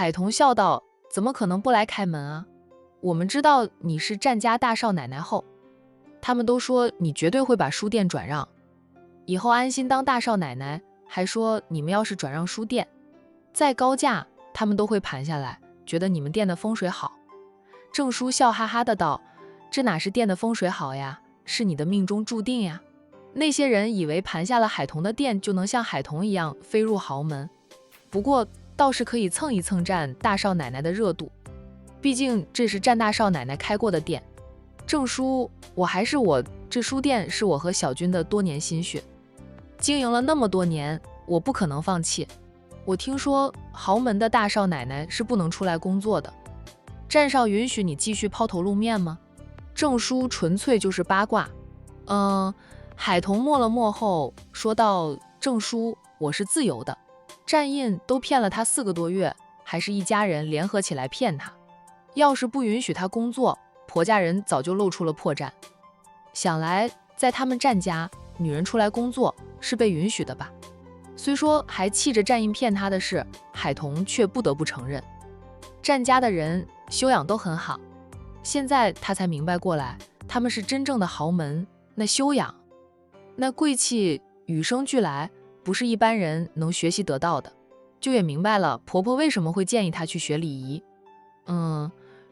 海童笑道：怎么可能不来开门啊？我们知道你是战家大少奶奶后，他们都说你绝对会把书店转让，以后安心当大少奶奶，还说你们要是转让书店，再高价他们都会盘下来，觉得你们店的风水好。郑叔笑哈哈的道：这哪是店的风水好呀，是你的命中注定呀。那些人以为盘下了海童的店就能像海童一样飞入豪门，不过倒是可以蹭一蹭战大少奶奶的热度，毕竟这是战大少奶奶开过的店。郑叔，这书店是我和小军的多年心血，经营了那么多年，我不可能放弃。我听说豪门的大少奶奶是不能出来工作的，战少允许你继续抛头露面吗？郑叔纯粹就是八卦。海童默了默后说道：郑叔，我是自由的，战印都骗了他4个多月，还是一家人联合起来骗他。要是不允许他工作，婆家人早就露出了破绽。想来在他们战家，女人出来工作是被允许的吧？虽说还气着战印骗他的事，海童却不得不承认，战家的人修养都很好。现在他才明白过来，他们是真正的豪门，那修养，那贵气与生俱来，不是一般人能学习得到的。就也明白了婆婆为什么会建议她去学礼仪。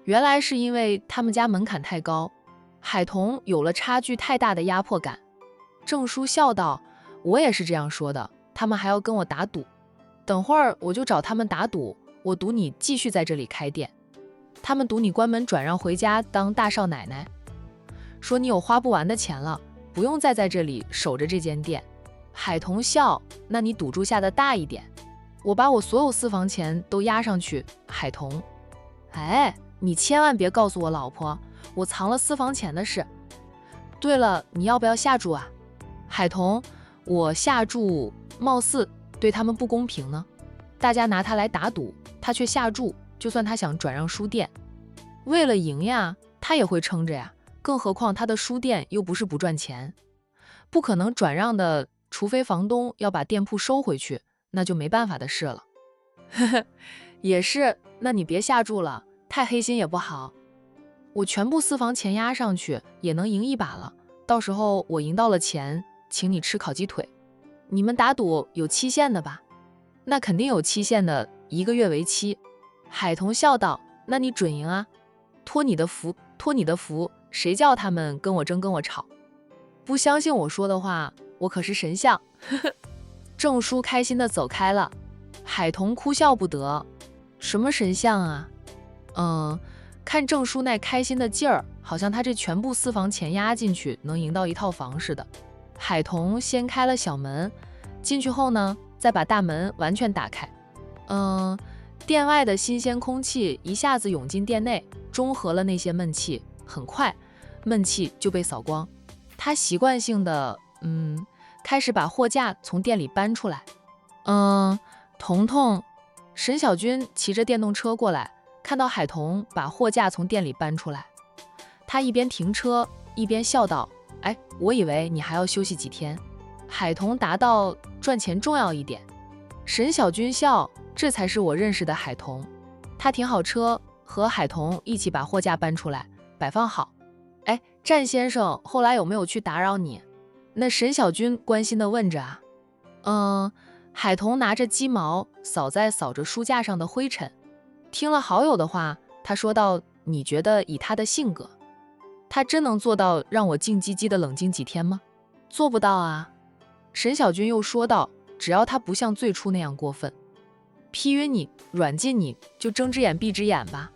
原来是因为他们家门槛太高，海童有了差距太大的压迫感。郑叔笑道：我也是这样说的，他们还要跟我打赌，等会儿我就找他们打赌，我赌你继续在这里开店，他们赌你关门转让回家当大少奶奶，说你有花不完的钱了，不用再在这里守着这间店。海童笑：那你赌注下的大一点，我把我所有私房钱都押上去。海童：哎，你千万别告诉我老婆我藏了私房钱的事。对了，你要不要下注啊？海童：我下注貌似对他们不公平呢，大家拿他来打赌，他却下注，就算他想转让书店，为了赢呀，他也会撑着呀，更何况他的书店又不是不赚钱，不可能转让的，除非房东要把店铺收回去，那就没办法的事了。呵呵，也是，那你别下注了，太黑心也不好。我全部私房钱押上去，也能赢一把了，到时候我赢到了钱，请你吃烤鸡腿。你们打赌有期限的吧？那肯定有期限的，1个月为期。海童笑道：那你准赢啊，托你的福，托你的福，谁叫他们跟我争跟我吵？不相信我说的话，我可是神像。呵呵。郑叔开心的走开了，海童哭笑不得，什么神像啊？看郑叔那开心的劲儿，好像他这全部私房钱押进去能赢到一套房似的。海童先开了小门，进去后呢，再把大门完全打开。店外的新鲜空气一下子涌进店内，中和了那些闷气，很快闷气就被扫光。他习惯性的开始把货架从店里搬出来。彤彤、沈小军骑着电动车过来，看到海童把货架从店里搬出来，他一边停车一边笑道：哎，我以为你还要休息几天。海童答道：赚钱重要一点。沈小军笑：这才是我认识的海童。他停好车，和海童一起把货架搬出来，摆放好。哎，战先生后来有没有去打扰你？那沈小军关心地问着啊。海童拿着鸡毛扫着书架上的灰尘，听了好友的话，他说道：你觉得以他的性格，他真能做到让我静唧唧的冷静几天吗？做不到啊。沈小军又说道：只要他不像最初那样过分，批晕你软禁你，就睁只眼闭只眼吧。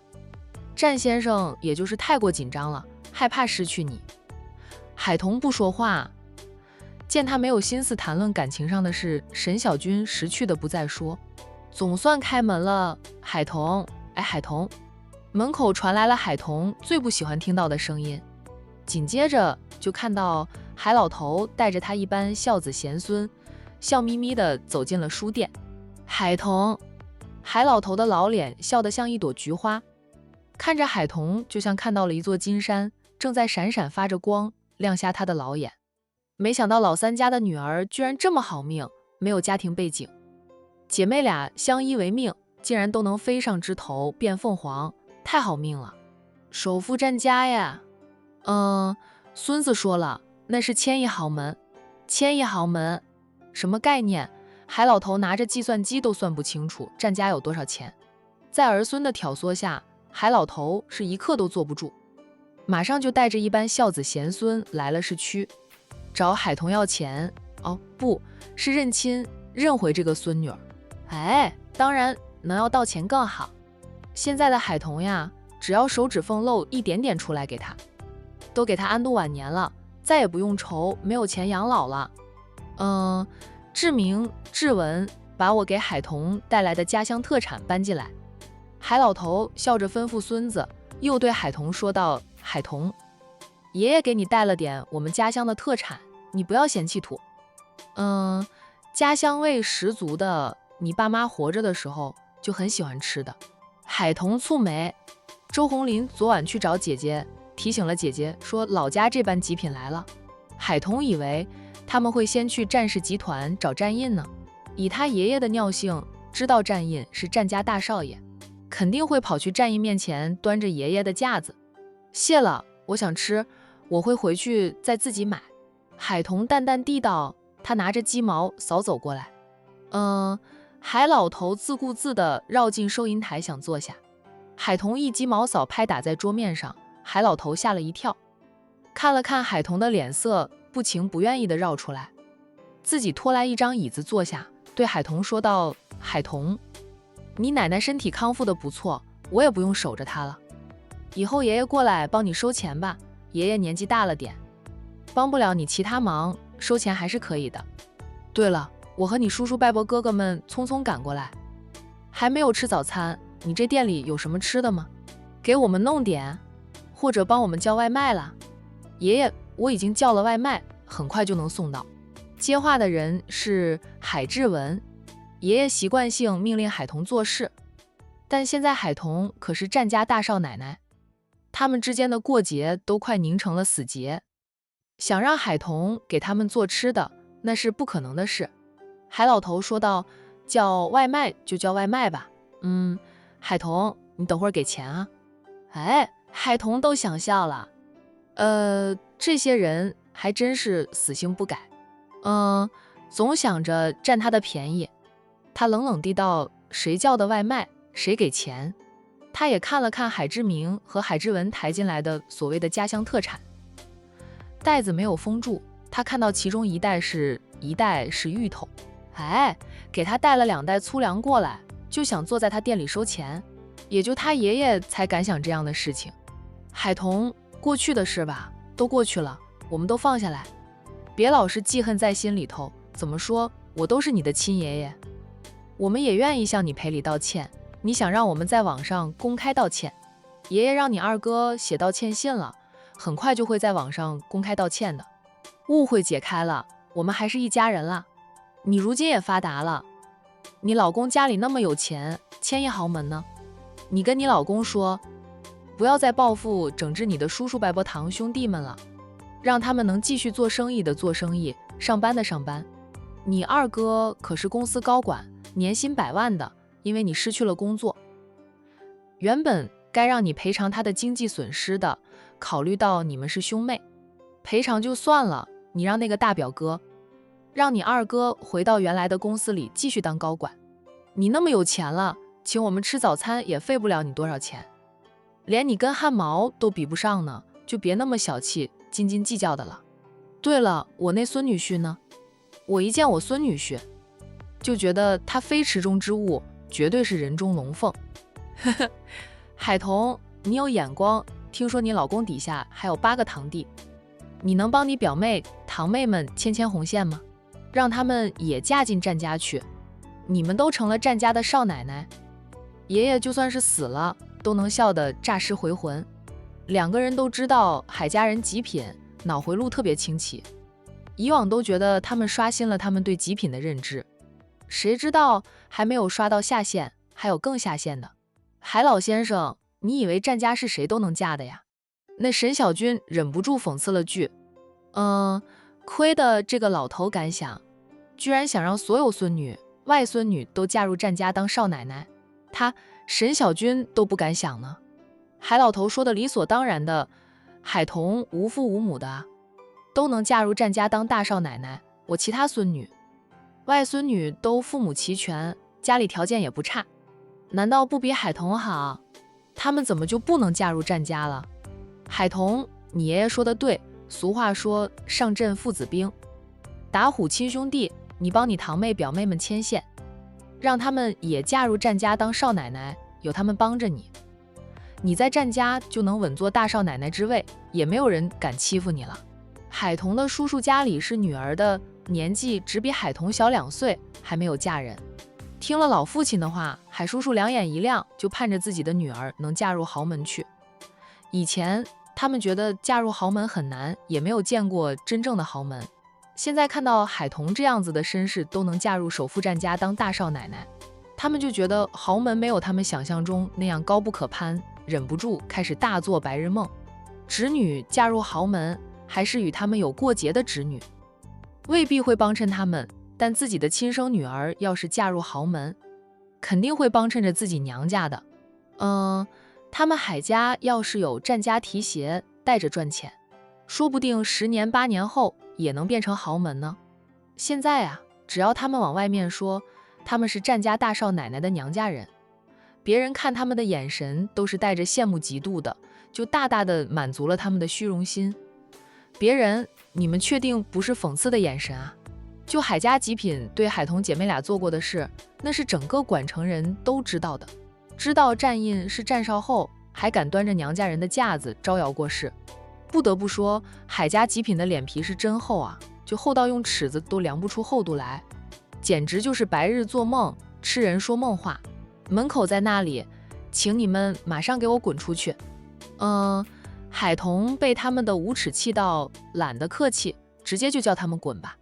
战先生也就是太过紧张了，害怕失去你。海童不说话，见他没有心思谈论感情上的事，沈小军识趣的不再说。总算开门了，海童，哎，海童。门口传来了海童最不喜欢听到的声音，紧接着就看到海老头带着他一班孝子贤孙，笑眯眯地走进了书店。海童，海老头的老脸笑得像一朵菊花，看着海童就像看到了一座金山，正在闪闪发着光，亮瞎他的老眼。没想到老三家的女儿居然这么好命，没有家庭背景，姐妹俩相依为命，竟然都能飞上枝头变凤凰，太好命了，首富占家呀。孙子说了，那是千亿豪门。千亿豪门什么概念？海老头拿着计算机都算不清楚占家有多少钱。在儿孙的挑唆下，海老头是一刻都坐不住，马上就带着一班孝子贤孙来了市区，找海童要钱。不是认亲，认回这个孙女儿。当然能要到钱更好。现在的海童呀，只要手指缝露一点点出来给他，都给他安度晚年了，再也不用愁没有钱养老了。志明、志文把我给海童带来的家乡特产搬进来。海老头笑着吩咐孙子，又对海童说道：“海童，爷爷给你带了点我们家乡的特产，你不要嫌弃土。家乡味十足的，你爸妈活着的时候就很喜欢吃的。”海童蹙眉。周红林昨晚去找姐姐，提醒了姐姐说老家这班极品来了。海童以为他们会先去战氏集团找战印呢，以他爷爷的尿性，知道战印是战家大少爷，肯定会跑去战印面前端着爷爷的架子。谢了，我想吃，我会回去再自己买。海童淡淡地道，他拿着鸡毛扫走过来。海老头自顾自地绕进收银台想坐下，海童一鸡毛扫拍打在桌面上，海老头吓了一跳，看了看海童的脸色，不情不愿意地绕出来，自己拖来一张椅子坐下，对海童说道：“海童，你奶奶身体康复得不错，我也不用守着她了，以后爷爷过来帮你收钱吧，爷爷年纪大了点，帮不了你其他忙，收钱还是可以的。对了，我和你叔叔伯伯哥哥们匆匆赶过来，还没有吃早餐，你这店里有什么吃的吗？给我们弄点，或者帮我们叫外卖啦。爷爷，我已经叫了外卖，很快就能送到。”接话的人是海志文。爷爷习惯性命令海童做事，但现在海童可是战家大少奶奶，他们之间的过节都快凝成了死结，想让海童给他们做吃的，那是不可能的事。海老头说道：“叫外卖就叫外卖吧。海童，你等会儿给钱啊。”海童都想笑了。这些人还真是死性不改，总想着占他的便宜。他冷冷地道：“谁叫的外卖，谁给钱。”他也看了看海志明和海志文抬进来的所谓的家乡特产，袋子没有封住，他看到其中一袋是芋头。给他带了2袋粗粮过来，就想坐在他店里收钱，也就他爷爷才敢想这样的事情。海童，过去的事吧，都过去了，我们都放下来，别老是记恨在心里头。怎么说，我都是你的亲爷爷，我们也愿意向你赔礼道歉。你想让我们在网上公开道歉，爷爷让你二哥写道歉信了，很快就会在网上公开道歉的。误会解开了，我们还是一家人了。你如今也发达了，你老公家里那么有钱，千亿豪门呢，你跟你老公说，不要再报复整治你的叔叔伯伯堂兄弟们了，让他们能继续做生意的做生意，上班的上班。你二哥可是公司高管，年薪100万的，因为你失去了工作，原本该让你赔偿他的经济损失的，考虑到你们是兄妹，赔偿就算了，你让那个大表哥，让你二哥回到原来的公司里继续当高管。你那么有钱了，请我们吃早餐也费不了你多少钱，连你跟汗毛都比不上呢，就别那么小气，斤斤计较的了。对了，我那孙女婿呢？我一见我孙女婿，就觉得他非池中之物，绝对是人中龙凤。海童，你有眼光，听说你老公底下还有8个堂弟，你能帮你表妹、堂妹们牵红线吗？让他们也嫁进战家去，你们都成了战家的少奶奶，爷爷就算是死了，都能笑得诈尸回魂。2个人都知道海家人极品，脑回路特别清奇，以往都觉得他们刷新了他们对极品的认知，谁知道还没有刷到下线，还有更下线的。海老先生，你以为战家是谁都能嫁的呀？那沈小军忍不住讽刺了句：亏的这个老头敢想，居然想让所有孙女、外孙女都嫁入战家当少奶奶。他沈小军都不敢想呢。海老头说的理所当然的，海童无父无母的，都能嫁入战家当大少奶奶，我其他孙女、外孙女都父母齐全，家里条件也不差，难道不比海童好？他们怎么就不能嫁入战家了？海童，你爷爷说的对，俗话说上阵父子兵，打虎亲兄弟，你帮你堂妹表妹们牵线，让他们也嫁入战家当少奶奶，有他们帮着你，你在战家就能稳坐大少奶奶之位，也没有人敢欺负你了。海童的叔叔家里是女儿的，年纪只比海童小2岁，还没有嫁人。听了老父亲的话，海叔叔两眼一亮，就盼着自己的女儿能嫁入豪门去。以前他们觉得嫁入豪门很难，也没有见过真正的豪门。现在看到海童这样子的身世都能嫁入首富战家当大少奶奶，他们就觉得豪门没有他们想象中那样高不可攀，忍不住开始大做白日梦。侄女嫁入豪门，还是与他们有过节的侄女，未必会帮衬他们，但自己的亲生女儿要是嫁入豪门，肯定会帮衬着自己娘家的。他们海家要是有战家提携带着赚钱，说不定10年8年后也能变成豪门呢。现在啊，只要他们往外面说他们是战家大少奶奶的娘家人，别人看他们的眼神都是带着羡慕嫉妒的，就大大的满足了他们的虚荣心。别人，你们确定不是讽刺的眼神啊？就海家极品对海童姐妹俩做过的事，那是整个管城人都知道的。知道战印是战少后，还敢端着娘家人的架子招摇过市。不得不说，海家极品的脸皮是真厚啊，就厚到用尺子都量不出厚度来，简直就是白日做梦，痴人说梦话。门口在那里，请你们马上给我滚出去。海童被他们的无耻气到懒得客气，直接就叫他们滚吧。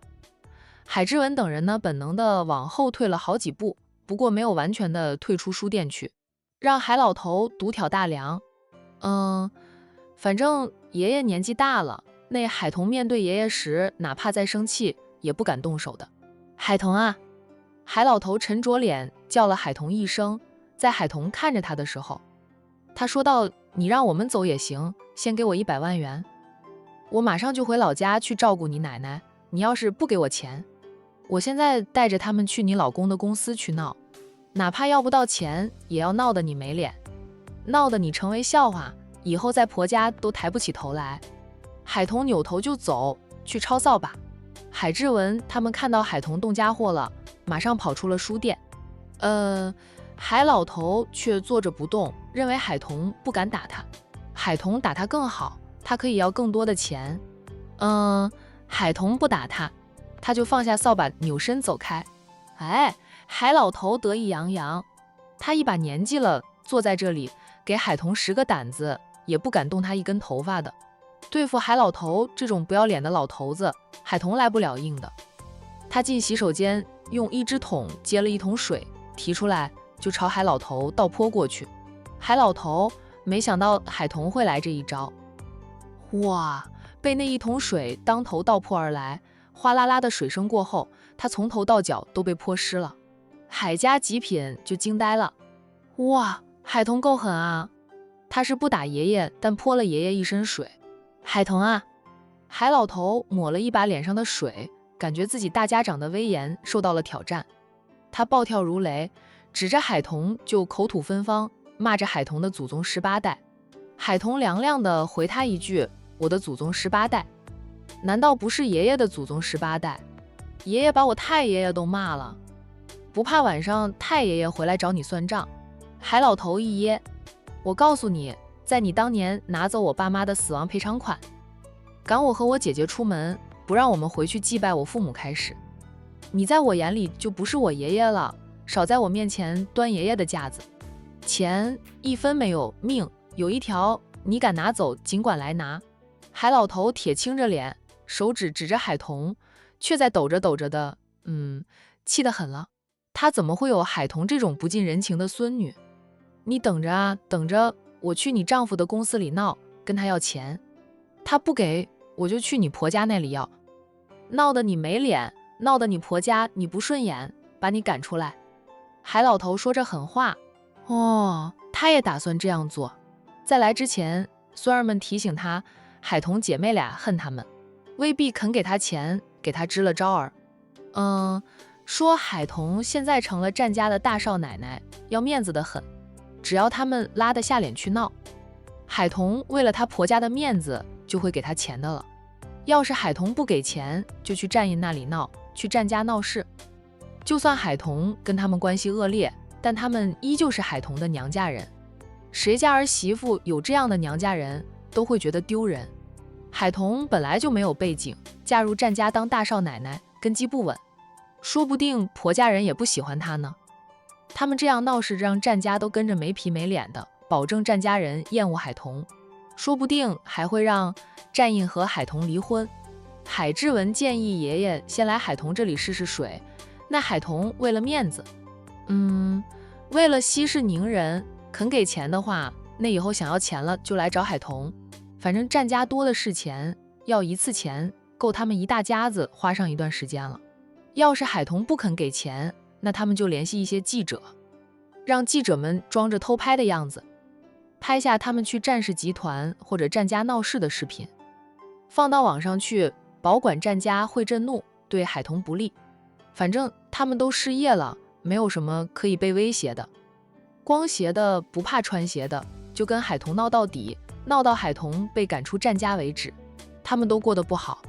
海之文等人呢，本能的往后退了好几步，不过没有完全的退出书店去，让海老头独挑大梁。反正爷爷年纪大了，那海童面对爷爷时，哪怕再生气，也不敢动手的。海童啊！海老头沉着脸叫了海童一声，在海童看着他的时候，他说道：“你让我们走也行，先给我100万元，我马上就回老家去照顾你奶奶。你要是不给我钱，我现在带着他们去你老公的公司去闹，哪怕要不到钱，也要闹得你没脸，闹得你成为笑话，以后在婆家都抬不起头来。”海童扭头就走，去抄扫把。海志文他们看到海童动家伙了，马上跑出了书店。海老头却坐着不动，认为海童不敢打他，海童打他更好，他可以要更多的钱。海童不打他，他就放下扫把，扭身走开。海老头得意洋洋，他一把年纪了，坐在这里，给海童10个胆子，也不敢动他一根头发的。对付海老头这种不要脸的老头子，海童来不了硬的。他进洗手间，用1只桶接了1桶水，提出来就朝海老头倒泼过去。海老头没想到海童会来这一招，哇！被那1桶水当头倒泼而来，哗啦啦的水声过后，他从头到脚都被泼湿了。海家极品就惊呆了，哇，海童够狠啊！他是不打爷爷，但泼了爷爷一身水。海童啊！海老头抹了一把脸上的水，感觉自己大家长的威严受到了挑战。他暴跳如雷，指着海童就口吐芬芳，骂着海童的祖宗18代。海童凉凉地回他一句：“我的祖宗18代？难道不是爷爷的祖宗18代？爷爷把我太爷爷都骂了，不怕晚上太爷爷回来找你算账？”海老头一噎：“我告诉你，在你当年拿走我爸妈的死亡赔偿款，赶我和我姐姐出门，不让我们回去祭拜我父母开始，你在我眼里就不是我爷爷了，少在我面前端爷爷的架子。钱1分没有，命有1条，你敢拿走尽管来拿。”海老头铁青着脸，手指指着海童，却在抖着抖着的，气得很了。他怎么会有海童这种不近人情的孙女？你等着啊，等着，我去你丈夫的公司里闹，跟他要钱，他不给，我就去你婆家那里要，闹得你没脸，闹得你婆家你不顺眼，把你赶出来。海老头说着狠话，哦，他也打算这样做。在来之前，孙儿们提醒他，海童姐妹俩恨他们，未必肯给他钱，给他支了招儿。说海童现在成了战家的大少奶奶，要面子的很，只要他们拉得下脸去闹，海童为了她婆家的面子就会给她钱的了。要是海童不给钱，就去战印那里闹，去战家闹事。就算海童跟他们关系恶劣，但他们依旧是海童的娘家人。谁家儿媳妇有这样的娘家人，都会觉得丢人。海童本来就没有背景，嫁入战家当大少奶奶，根基不稳，说不定婆家人也不喜欢她呢。他们这样闹事，让战家都跟着没皮没脸的，保证战家人厌恶海童，说不定还会让战印和海童离婚。海志文建议爷爷先来海童这里试试水，那海童为了面子，为了息事宁人，肯给钱的话，那以后想要钱了就来找海童。反正战家多的是钱，要一次钱够他们一大家子花上一段时间了。要是海童不肯给钱，那他们就联系一些记者，让记者们装着偷拍的样子，拍下他们去战氏集团或者战家闹事的视频，放到网上去，保管战家会震怒，对海童不利。反正他们都失业了，没有什么可以被威胁的。光鞋的不怕穿鞋的，就跟海童闹到底，闹到海童被赶出战家为止。他们都过得不好，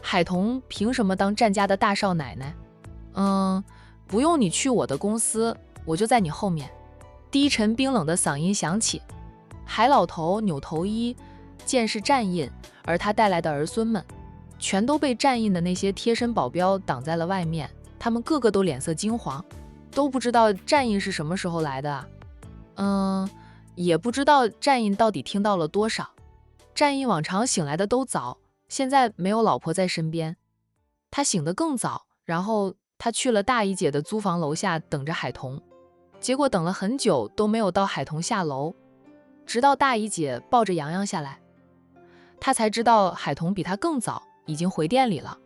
海童凭什么当战家的大少奶奶？不用你去我的公司，我就在你后面。低沉冰冷的嗓音响起。海老头扭头衣，见是战印，而他带来的儿孙们全都被战印的那些贴身保镖挡在了外面，他们个个都脸色金黄，都不知道战印是什么时候来的啊。也不知道战印到底听到了多少。战印往常醒来的都早，现在没有老婆在身边，他醒得更早，然后他去了大姨姐的租房楼下等着海童，结果等了很久都没有到海童下楼，直到大姨姐抱着洋洋下来，他才知道海童比他更早已经回店里了。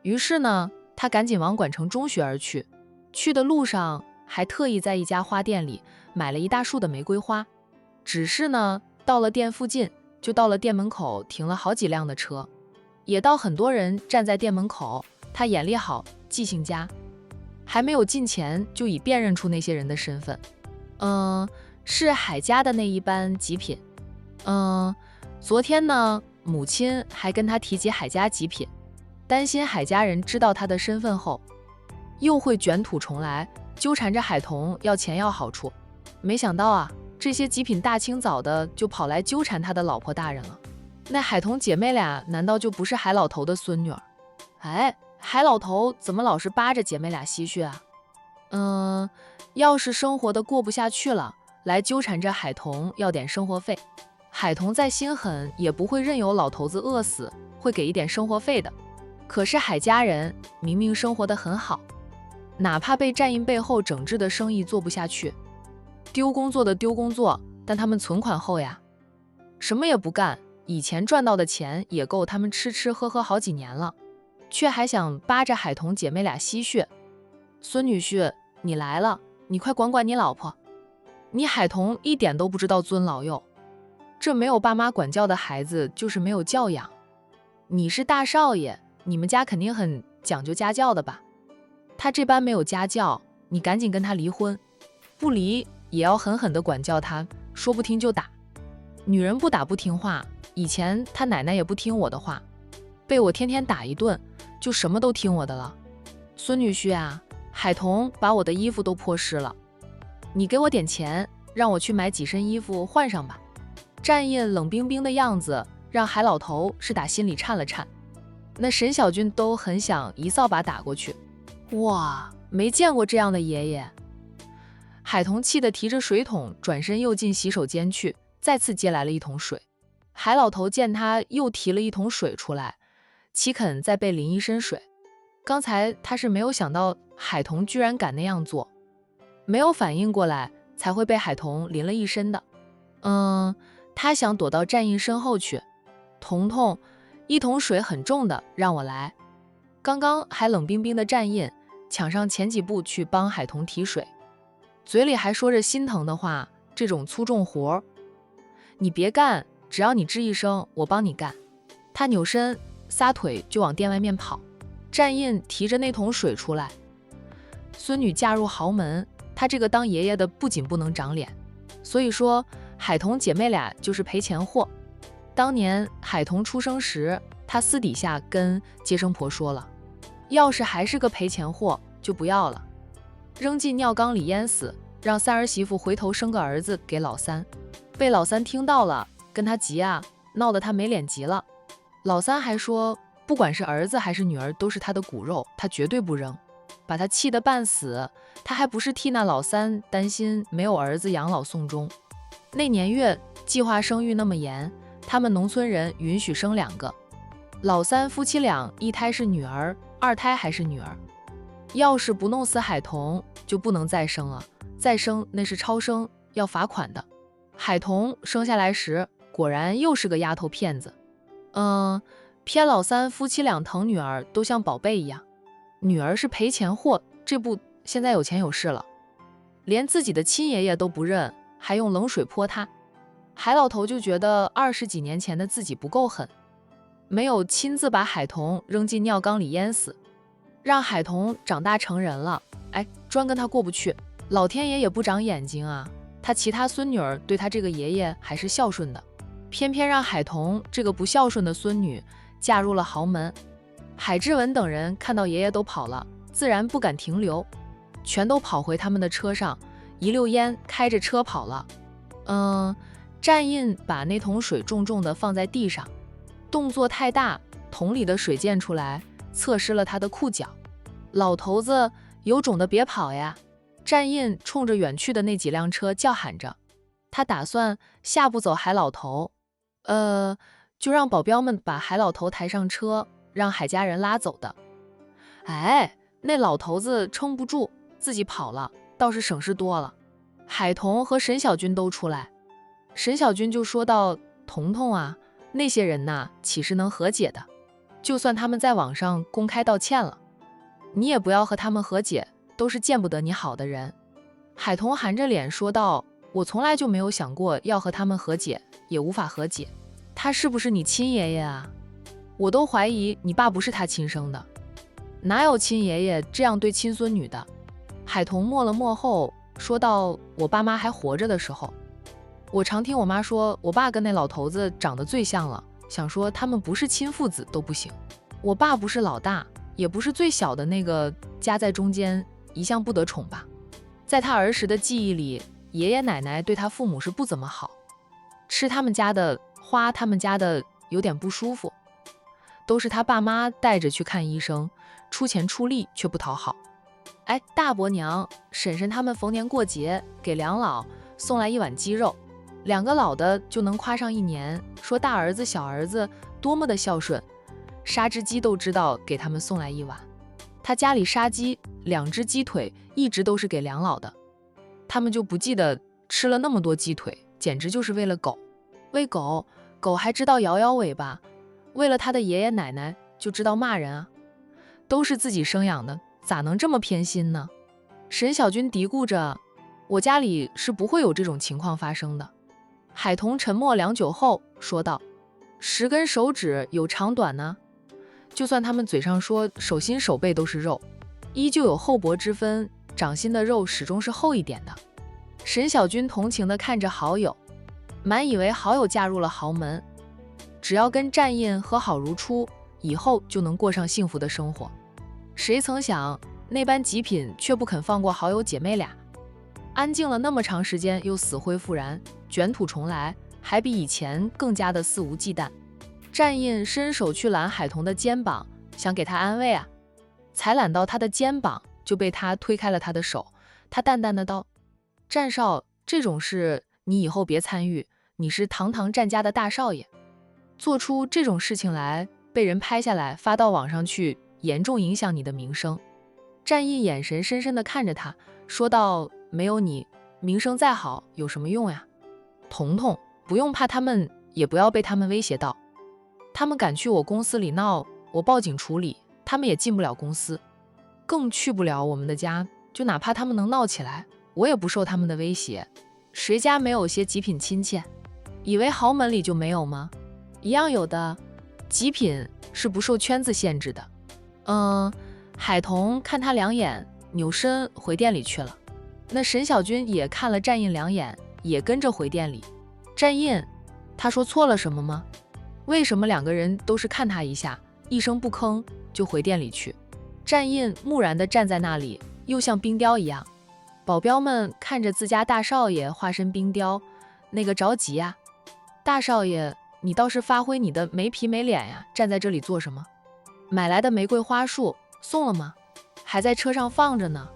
于是呢，他赶紧往管城中学而去，去的路上还特意在一家花店里买了一大束的玫瑰花。只是呢，到了店附近，就到了店门口停了好几辆的车，也到很多人站在店门口。他眼力好，记性佳，还没有进前就已辨认出那些人的身份。是海家的那一班极品。昨天呢，母亲还跟他提及海家极品，担心海家人知道他的身份后，又会卷土重来，纠缠着海童要钱要好处。没想到啊，这些极品大清早的就跑来纠缠他的老婆大人了。那海童姐妹俩难道就不是海老头的孙女儿？海老头怎么老是扒着姐妹俩吸血啊？要是生活的过不下去了，来纠缠着海童要点生活费。海童再心狠也不会任由老头子饿死，会给一点生活费的。可是海家人明明生活得很好，哪怕被战印背后整治的生意做不下去，丢工作的丢工作，但他们存款厚呀，什么也不干，以前赚到的钱也够他们吃吃喝喝好几年了，却还想扒着海童姐妹俩吸血。孙女婿，你来了，你快管管你老婆。你海童一点都不知道尊老幼，这没有爸妈管教的孩子就是没有教养。你是大少爷，你们家肯定很讲究家教的吧？他这般没有家教，你赶紧跟他离婚，不离也要狠狠地管教他，说不听就打。女人不打不听话，以前他奶奶也不听我的话，被我天天打一顿，就什么都听我的了。孙女婿啊，海童把我的衣服都泼湿了，你给我点钱，让我去买几身衣服换上吧。战印冷冰冰的样子让海老头是打心里颤了颤，那沈小军都很想一扫把打过去。哇，没见过这样的爷爷。海童气得提着水桶转身又进洗手间去，再次接来了一桶水。海老头见他又提了一桶水出来，岂肯再被淋一身水。刚才他是没有想到海童居然敢那样做，没有反应过来才会被海童淋了一身的。他想躲到战印身后去。彤彤，一桶水很重的，让我来。刚刚还冷冰冰的战印抢上前几步去帮海童提水。嘴里还说着心疼的话，这种粗重活你别干，只要你吱一声，我帮你干。他扭身撒腿就往店外面跑。战印提着那桶水出来，孙女嫁入豪门，他这个当爷爷的不仅不能长脸，所以说海彤姐妹俩就是赔钱货。当年海彤出生时，他私底下跟接生婆说了，要是还是个赔钱货就不要了，扔进尿缸里淹死，让三儿媳妇回头生个儿子给老三。被老三听到了，跟他急啊，闹得他没脸急了。老三还说，不管是儿子还是女儿都是他的骨肉，他绝对不扔，把他气得半死。他还不是替那老三担心没有儿子养老送终。那年月计划生育那么严，他们农村人允许生2个。老三夫妻俩一胎是女儿，2胎还是女儿。要是不弄死海彤，就不能再生了，再生那是超生，要罚款的。海彤生下来时，果然又是个丫头片子。偏老三夫妻俩疼女儿都像宝贝一样，女儿是赔钱货，这不现在有钱有势了，连自己的亲爷爷都不认，还用冷水泼他。海老头就觉得20几年前的自己不够狠，没有亲自把海彤扔进尿缸里淹死，让海彤长大成人了，专跟他过不去。老天爷也不长眼睛啊，他其他孙女儿对他这个爷爷还是孝顺的，偏偏让海彤这个不孝顺的孙女嫁入了豪门。海志文等人看到爷爷都跑了，自然不敢停留，全都跑回他们的车上，一溜烟开着车跑了。战印把那桶水重重地放在地上，动作太大，桶里的水溅出来，侧湿了他的裤脚。老头子，有种的别跑呀！战印冲着远去的那几辆车叫喊着，他打算吓不走海老头，就让保镖们把海老头抬上车，让海家人拉走的。那老头子撑不住，自己跑了，倒是省事多了。海彤和沈小军都出来，沈小军就说道：“彤彤啊，那些人呐，岂是能和解的？就算他们在网上公开道歉了，你也不要和他们和解，都是见不得你好的人。”海彤含着脸说道：“我从来就没有想过要和他们和解，也无法和解。他是不是你亲爷爷啊？我都怀疑你爸不是他亲生的，哪有亲爷爷这样对亲孙女的？”海彤默了默后说道：“我爸妈还活着的时候，我常听我妈说，我爸跟那老头子长得最像了，想说他们不是亲父子都不行。我爸不是老大，也不是最小的那个，夹在中间，一向不得宠吧。在他儿时的记忆里，爷爷奶奶对他父母是不怎么好，吃他们家的，花他们家的，有点不舒服，都是他爸妈带着去看医生，出钱出力却不讨好。大伯娘、婶婶他们逢年过节给两老送来1碗鸡肉，2个老的就能夸上1年，说大儿子小儿子多么的孝顺，杀只鸡都知道给他们送来1碗。他家里杀鸡，2只鸡腿一直都是给两老的，他们就不记得吃了那么多鸡腿，简直就是为了狗。喂狗，狗还知道摇摇尾巴，为了他的爷爷奶奶就知道骂人啊，都是自己生养的，咋能这么偏心呢？沈小军嘀咕着，我家里是不会有这种情况发生的。海彤沉默良久后说道：“10根手指有长短呢，就算他们嘴上说手心手背都是肉，依旧有厚薄之分，掌心的肉始终是厚一点的。”沈小军同情地看着好友，满以为好友嫁入了豪门，只要跟战印和好如初，以后就能过上幸福的生活。谁曾想那般极品却不肯放过好友姐妹俩，安静了那么长时间又死灰复燃，卷土重来，还比以前更加的肆无忌惮。战印伸手去揽海彤的肩膀，想给她安慰啊，才揽到她的肩膀就被她推开了她的手。她淡淡的道：“战少，这种事你以后别参与，你是堂堂战家的大少爷，做出这种事情来被人拍下来发到网上去，严重影响你的名声。”战印眼神深深地看着他，说道：“没有你，名声再好有什么用呀？彤彤，不用怕他们，也不要被他们威胁到。他们敢去我公司里闹，我报警处理，他们也进不了公司，更去不了我们的家。就哪怕他们能闹起来，我也不受他们的威胁，谁家没有些极品亲戚？以为豪门里就没有吗？一样有的，极品是不受圈子限制的。海童看他两眼，扭身回店里去了。那沈小军也看了战印两眼，也跟着回店里。战印，他说错了什么吗？为什么两个人都是看他一下，一声不吭就回店里去？战印木然地站在那里，又像冰雕一样。保镖们看着自家大少爷化身冰雕，那个着急呀。大少爷，你倒是发挥你的没皮没脸呀，站在这里做什么？买来的玫瑰花束送了吗？还在车上放着呢。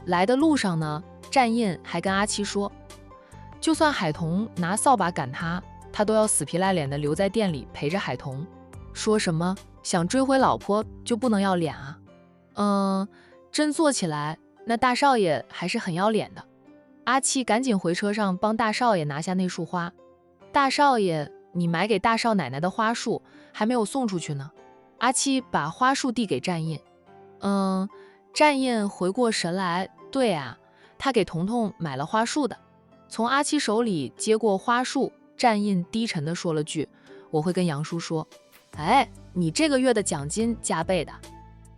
来的路上呢，战印还跟阿七说，就算海童拿扫把赶他，他都要死皮赖脸的留在店里陪着海童。说什么想追回老婆就不能要脸啊？真做起来，那大少爷还是很要脸的。阿七赶紧回车上帮大少爷拿下那束花。大少爷，你买给大少奶奶的花束还没有送出去呢。阿七把花束递给战印。战印回过神来，对啊，他给彤彤买了花束的。从阿七手里接过花束，战印低沉地说了句，我会跟杨叔说。哎，你这个月的奖金加倍的。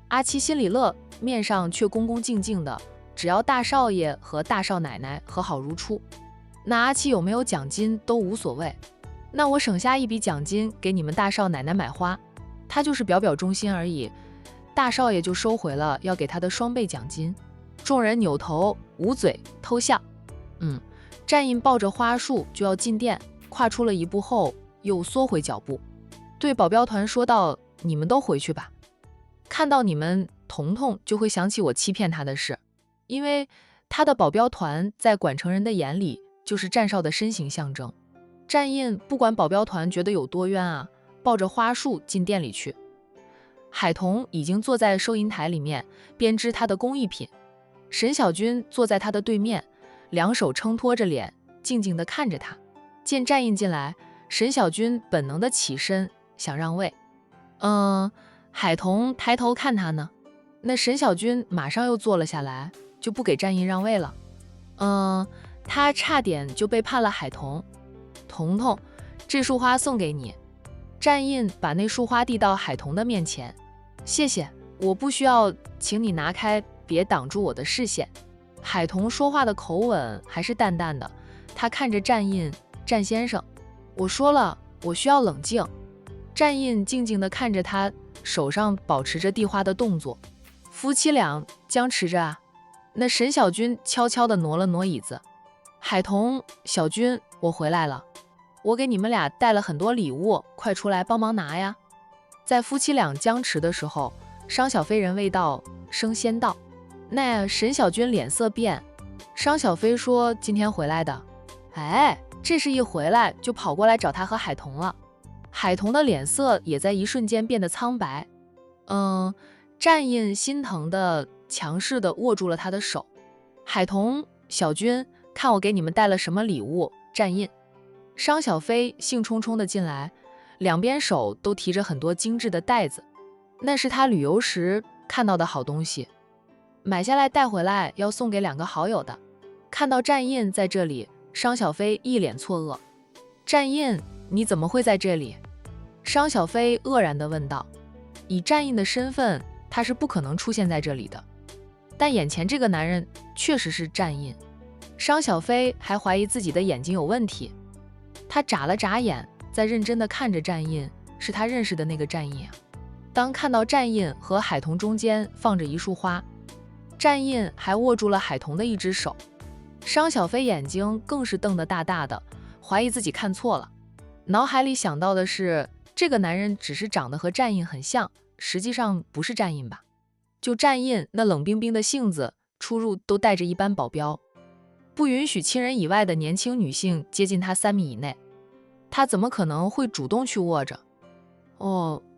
阿七心里乐，面上却恭恭敬敬的，只要大少爷和大少奶奶和好如初，那阿七有没有奖金都无所谓。那我省下一笔奖金给你们大少奶奶买花，他就是表表忠心而已。大少爷就收回了要给他的双倍奖金。众人扭头捂嘴偷笑。战印抱着花束就要进店，跨出了一步后又缩回脚步，对保镖团说道，你们都回去吧，看到你们彤彤就会想起我欺骗他的事，因为他的保镖团在管城人的眼里就是战少的身形象征。战印不管保镖团觉得有多冤啊，抱着花束进店里去。海童已经坐在收银台里面编织他的工艺品，沈小军坐在他的对面，两手撑托着脸，静静地看着他。见战印进来，沈小军本能地起身想让位。海童抬头看他呢，那沈小军马上又坐了下来，就不给战印让位了。他差点就背叛了海童。彤彤，这束花送给你。战印把那束花递到海童的面前。谢谢，我不需要，请你拿开，别挡住我的视线。海童说话的口吻还是淡淡的，他看着战印，战先生，我说了，我需要冷静。战印静静地看着他，手上保持着递花的动作。夫妻俩僵持着啊。那沈小军悄悄地挪了挪椅子。海童，小军，我回来了，我给你们俩带了很多礼物，快出来帮忙拿呀。在夫妻俩僵持的时候，商小飞人未到，声先到。那沈小军脸色变，商小飞说今天回来的。哎，这是一回来就跑过来找他和海童了。海童的脸色也在一瞬间变得苍白。战印心疼的强势的握住了他的手。海童，小军，看我给你们带了什么礼物。战印。商小飞兴冲冲的进来，两边手都提着很多精致的袋子，那是他旅游时看到的好东西，买下来带回来要送给两个好友的。看到战印在这里，商小飞一脸错愕。战印，你怎么会在这里？商小飞愕然地问道。以战印的身份，他是不可能出现在这里的，但眼前这个男人确实是战印。商小飞还怀疑自己的眼睛有问题，他眨了眨眼，在认真地看着战印，是他认识的那个战印啊。当看到战印和海童中间放着一束花，战印还握住了海童的一只手，商小飞眼睛更是瞪得大大的，怀疑自己看错了。脑海里想到的是，这个男人只是长得和战印很像，实际上不是战印吧？就战印那冷冰冰的性子，出入都带着一班保镖，不允许亲人以外的年轻女性接近他3米以内，他怎么可能会主动去握着？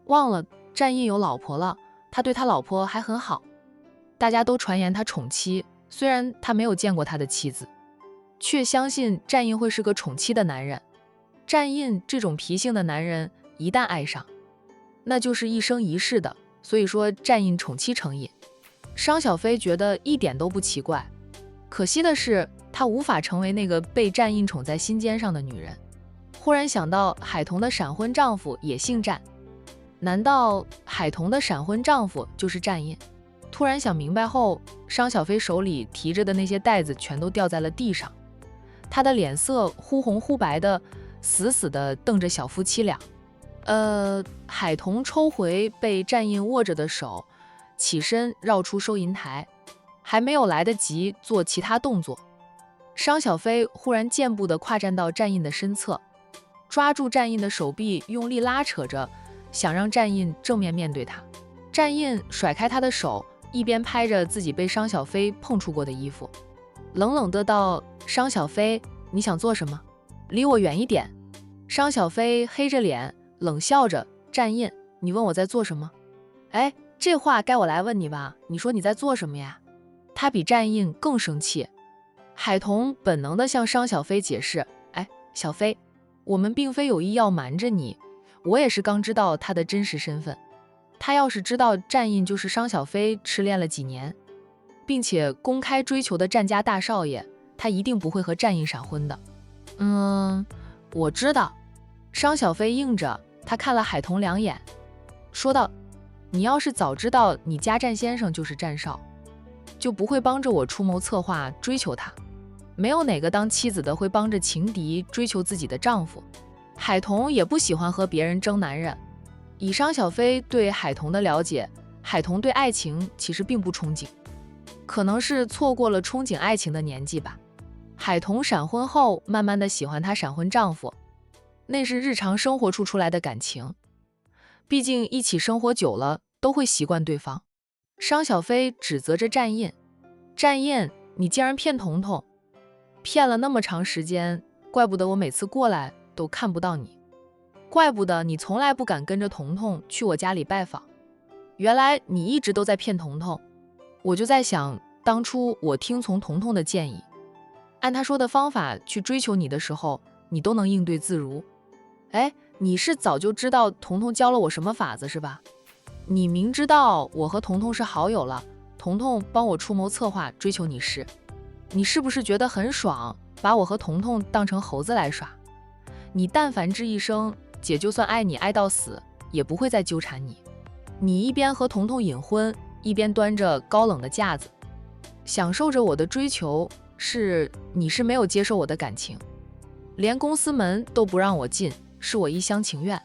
忘了战印有老婆了，他对他老婆还很好，大家都传言他宠妻，虽然他没有见过他的妻子，却相信战印会是个宠妻的男人。战印这种脾性的男人一旦爱上，那就是一生一世的，所以说战印宠妻成瘾。商小飞觉得一点都不奇怪。可惜的是，她无法成为那个被战印宠在心尖上的女人。忽然想到海童的闪婚丈夫也姓战，难道海童的闪婚丈夫就是战印？突然想明白后，商小飞手里提着的那些袋子全都掉在了地上，她的脸色忽红忽白的，死死地瞪着小夫妻俩。海童抽回被战印握着的手，起身绕出收银台，还没有来得及做其他动作，商小飞忽然健步地跨站到战印的身侧，抓住战印的手臂，用力拉扯着，想让战印正面面对他。战印甩开他的手，一边拍着自己被商小飞碰触过的衣服，冷冷地道：“商小飞，你想做什么？离我远一点。”商小飞黑着脸冷笑着：“战印，你问我在做什么？哎，这话该我来问你吧？你说你在做什么呀？”他比战印更生气。海童本能地向商小飞解释：“哎，小飞，我们并非有意要瞒着你，我也是刚知道他的真实身份。他要是知道战印就是商小飞痴恋了几年，并且公开追求的战家大少爷，他一定不会和战印闪婚的。”我知道。商小飞应着，他看了海童两眼，说道：“你要是早知道你家战先生就是战少，就不会帮着我出谋策划追求他。没有哪个当妻子的会帮着情敌追求自己的丈夫。海童也不喜欢和别人争男人。”以商小飞对海童的了解，海童对爱情其实并不憧憬，可能是错过了憧憬爱情的年纪吧。海童闪婚后，慢慢的喜欢她闪婚丈夫，那是日常生活出来的感情，毕竟一起生活久了，都会习惯对方。商小飞指责着战印：“战印，你竟然骗彤彤，骗了那么长时间，怪不得我每次过来都看不到你，怪不得你从来不敢跟着彤彤去我家里拜访，原来你一直都在骗彤彤。我就在想，当初我听从彤彤的建议，按他说的方法去追求你的时候，你都能应对自如。哎，你是早就知道彤彤教了我什么法子是吧？你明知道我和彤彤是好友了，彤彤帮我出谋策划追求你时，你是不是觉得很爽，把我和彤彤当成猴子来耍？你但凡吱一声，姐就算爱你爱到死，也不会再纠缠你。你一边和彤彤隐婚，一边端着高冷的架子，享受着我的追求，你是没有接受我的感情，连公司门都不让我进，是我一厢情愿。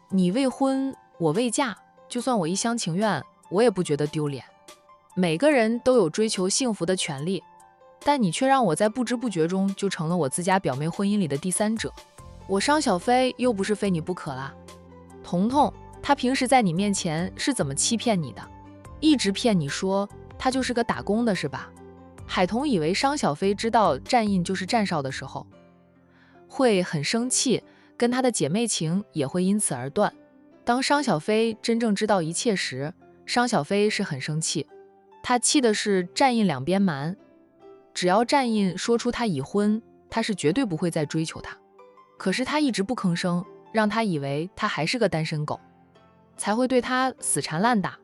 你未婚，我未嫁，就算我一厢情愿，我也不觉得丢脸。每个人都有追求幸福的权利，但你却让我在不知不觉中就成了我自家表妹婚姻里的第三者。我商小飞又不是非你不可啦。彤彤，她平时在你面前是怎么欺骗你的？一直骗你说她就是个打工的是吧？海童以为商小飞知道战印就是战少的时候，会很生气，跟她的姐妹情也会因此而断。当商小飞真正知道一切时，商小飞是很生气，她气的是战印两边瞒。只要战印说出他已婚，她是绝对不会再追求他。可是他一直不吭声，让他以为他还是个单身狗，才会对他死缠烂打。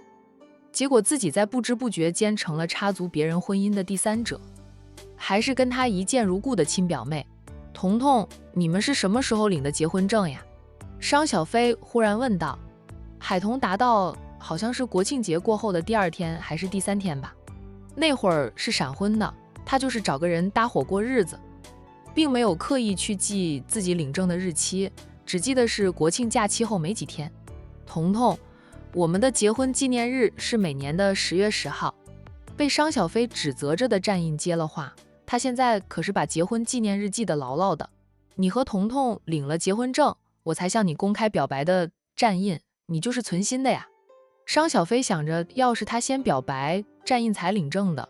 结果自己在不知不觉间成了插足别人婚姻的第三者，还是跟他一见如故的亲表妹。彤彤，你们是什么时候领的结婚证呀？商小飞忽然问道。海童答道：好像是国庆节过后的第2天还是第3天吧。那会儿是闪婚的，他就是找个人搭伙过日子，并没有刻意去记自己领证的日期，只记得是国庆假期后没几天。彤彤，我们的结婚纪念日是每年的10月10号。被商小飞指责着的战印接了话，他现在可是把结婚纪念日记得牢牢的。你和彤彤领了结婚证，我才向你公开表白的。战印，你就是存心的呀。商小飞想着，要是他先表白，战印才领证的，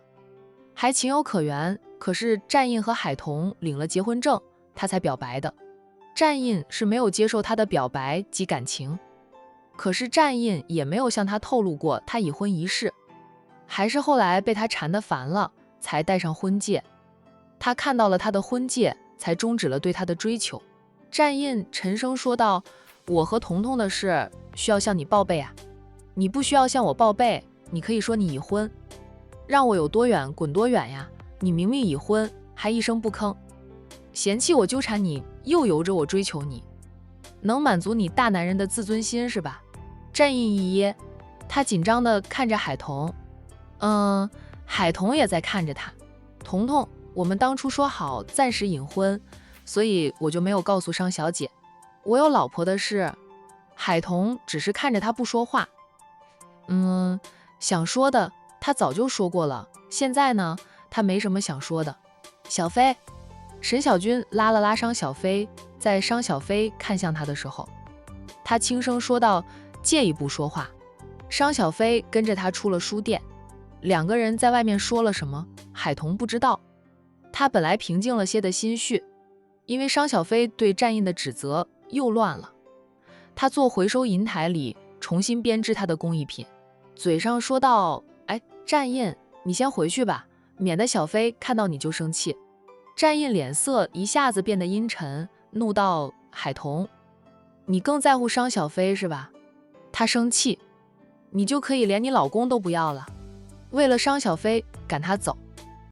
还情有可原。可是战印和海童领了结婚证，他才表白的。战印是没有接受他的表白及感情，可是战印也没有向他透露过他已婚一事，还是后来被他缠得烦了，才戴上婚戒。他看到了他的婚戒，才终止了对他的追求。战印沉声说道：我和彤彤的事需要向你报备啊。你不需要向我报备，你可以说你已婚，让我有多远滚多远呀。你明明已婚，还一声不吭，嫌弃我纠缠你，又由着我追求你，能满足你大男人的自尊心是吧？战印一噎，他紧张地看着海童。海童也在看着他。彤彤，我们当初说好暂时隐婚，所以我就没有告诉商小姐，我有老婆的事。海童只是看着他不说话。想说的他早就说过了，现在呢，他没什么想说的。小飞，沈小军拉了拉商小飞，在商小飞看向他的时候，他轻声说道：“借一步说话。”商小飞跟着他出了书店，两个人在外面说了什么，海童不知道。他本来平静了些的心绪，因为商小飞对战印的指责又乱了。他做回收银台里重新编织他的工艺品，嘴上说道：“哎，战印，你先回去吧，免得小飞看到你就生气。”战印脸色一下子变得阴沉，怒道：“海童，你更在乎商小飞是吧？他生气，你就可以连你老公都不要了，为了商小飞赶他走。”